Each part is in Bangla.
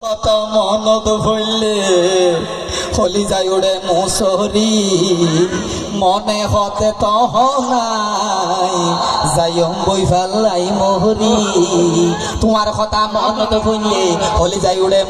কত মনত ভইলে হলি যাই উড়ে মুসরি মনে হতে তহ নাই যাইম বই ফেলাই মোহরি তোমার কথা মনত ভইলে হলি যাই উড়ে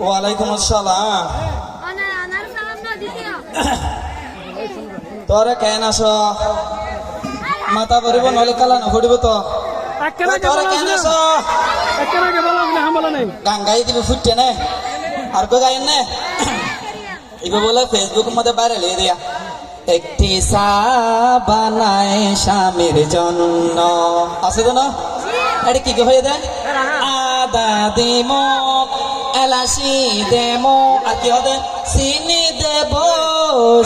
ওয়ালাইকুম আসসালাম। তোরা কেন আস মাথা পরিব নলে কালা নফুটিব তো তোরা কেন আস গান গাই দিবি ফুটছে নে আর কো গাইন নে এগুলো বলে ফেসবুক মধ্যে বাইরে লিয়ে দিয়া একটি চা বানায় স্বামীর জন্য আছে তো না এটা কি হয়ে দেয় আদা দিম এলাচি দেম আর কি হবে চিনি দেব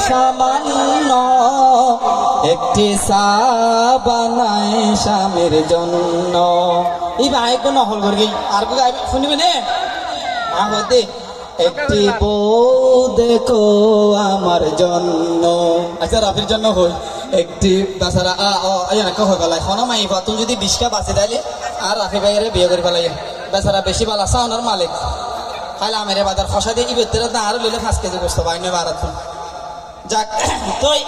সামান্য একটি চা বানায় স্বামীর জন্য এই ভাই কোন হল করি আর কো গাইবি শুনিবি নে দে একটি বউ দেখো আমার জন্য আচ্ছা রাফির জন্য হই একটি বেচারা এনেকে হয়ে পেলাই এখন মাইবা তুমি যদি 20টা বাঁচে তাইলে আর রাফি ভাইয়ের বিয়ে করে পেলাই বেচারা বেশি ভালো সাউনার মালিক খাইলে আমের বাজার খসা দিয়ে ইবের না আরো লিলে 5 কেজি বসতে পারি না বারাত যাক তুই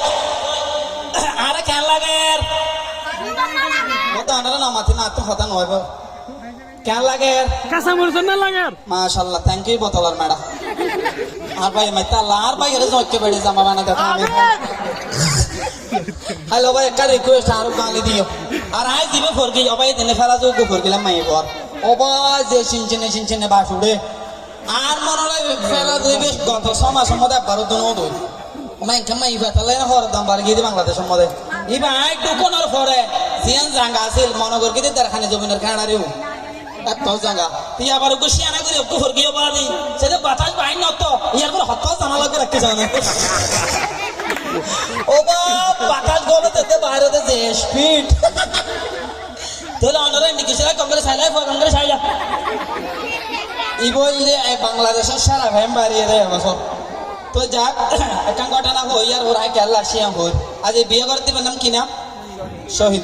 আরে কেন লাগে মতো আনারা নামাতি না তো হতা নয় কেন লাগে কাঁচা মরিচ না লাগে মাশাআল্লাহ থ্যাংক ইউ বোতলার ম্যাডাম আর ভাই মাইতা আর ভাই এর জোকে বেড়ে জামা বানা দেখা আমি হ্যালো ভাই একটা রিকোয়েস্ট আর গালি দিও আর আই দিবে ফরকি অবাই দিনে ফেলা যোগ ফরকিলাম মাই বর অবাই যে চিনচিনে বাসুড়ে আর মনে হয় ফেলা দুই বেশ গত সমাজ সম্বন্ধে একবারও তো নদই মাইকে মাই ফেতালে না হর দাম বাড়ি গিয়ে বাংলাদেশ সম্বন্ধে ই ভাই টুকনের পরে জিয়ান জাঙ্গা আছিল মনগর গিয়ে দেড়খানে জমিনের খানারিও এত জায়গা তুই আবার ওকে শিয়ানা করে ওকে হরগিয়ে বাড়ি সেটা বাতাস বাইন নত ইয়ার করে হত জানা লাগে রাখতে জানে ও বাতাস গলে যেতে বাইরে যে স্পিড তাহলে অন্যরা ইন্ডিকেশন কমরে সাইলাই কমরে সাইলা ই বললে বাংলাদেশের সারা ভ্যাম বাড়িয়ে দেয় বছর তো যাক একটা ঘটনা হই আর ওরাই কেলা শিয়াম হই আজ বিয়ে করতে পারলাম কিনা শহীদ